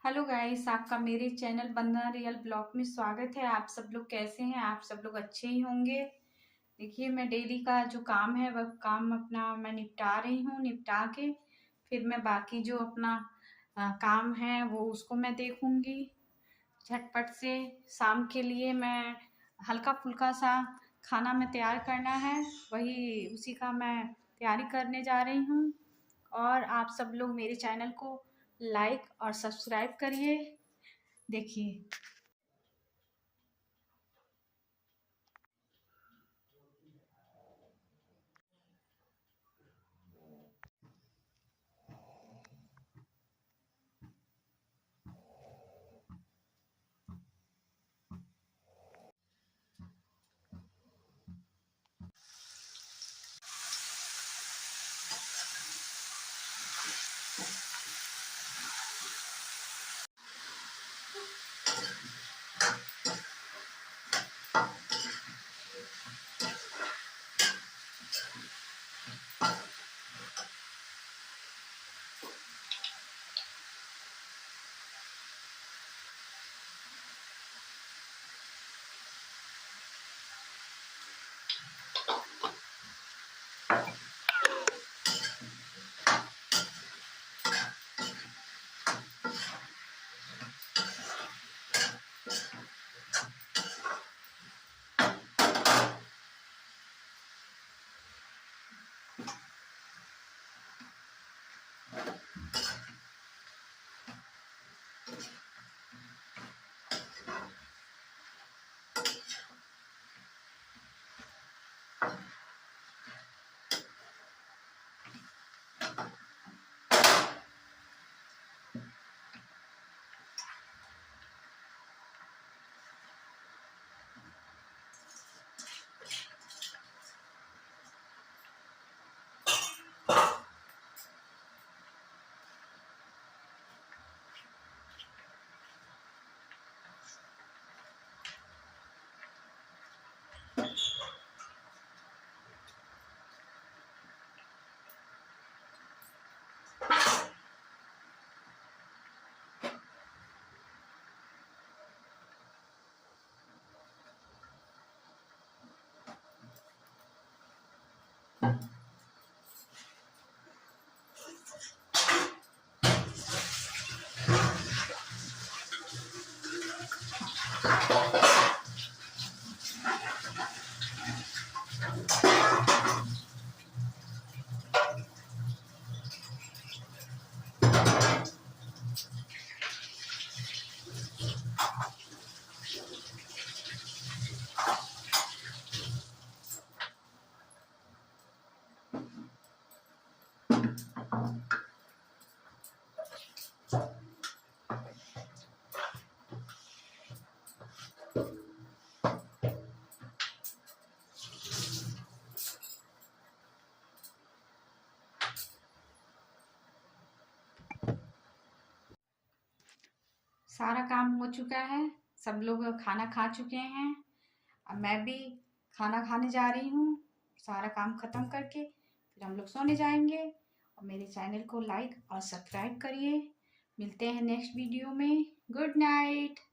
Hello guys, आपका मेरे channel बंदना real blog में स्वागत है। आप सब लोग कैसे हैं? आप सब लोग अच्छे ही होंगे। देखिए, मैं डेली का जो काम है वह काम अपना मैं निपटा रही हूँ। निपटा के फिर मैं बाकी जो अपना काम है वो उसको मैं देखूंगी झटपट से। शाम के लिए मैं हल्का फुल्का सा खाना में तैयार करना है, वही उसी का मैं तैयारी करने जा रही हूँ। और आप सब लोग मेरे चैनल को लाइक और सब्सक्राइब करिए। देखिए, सारा काम हो चुका है। सब लोग खाना खा चुके हैं। अब मैं भी खाना खाने जा रही हूँ। सारा काम खत्म करके फिर हम लोग सोने जाएंगे। और मेरे चैनल को लाइक और सब्सक्राइब करिए। मिलते हैं नेक्स्ट वीडियो में। Good night.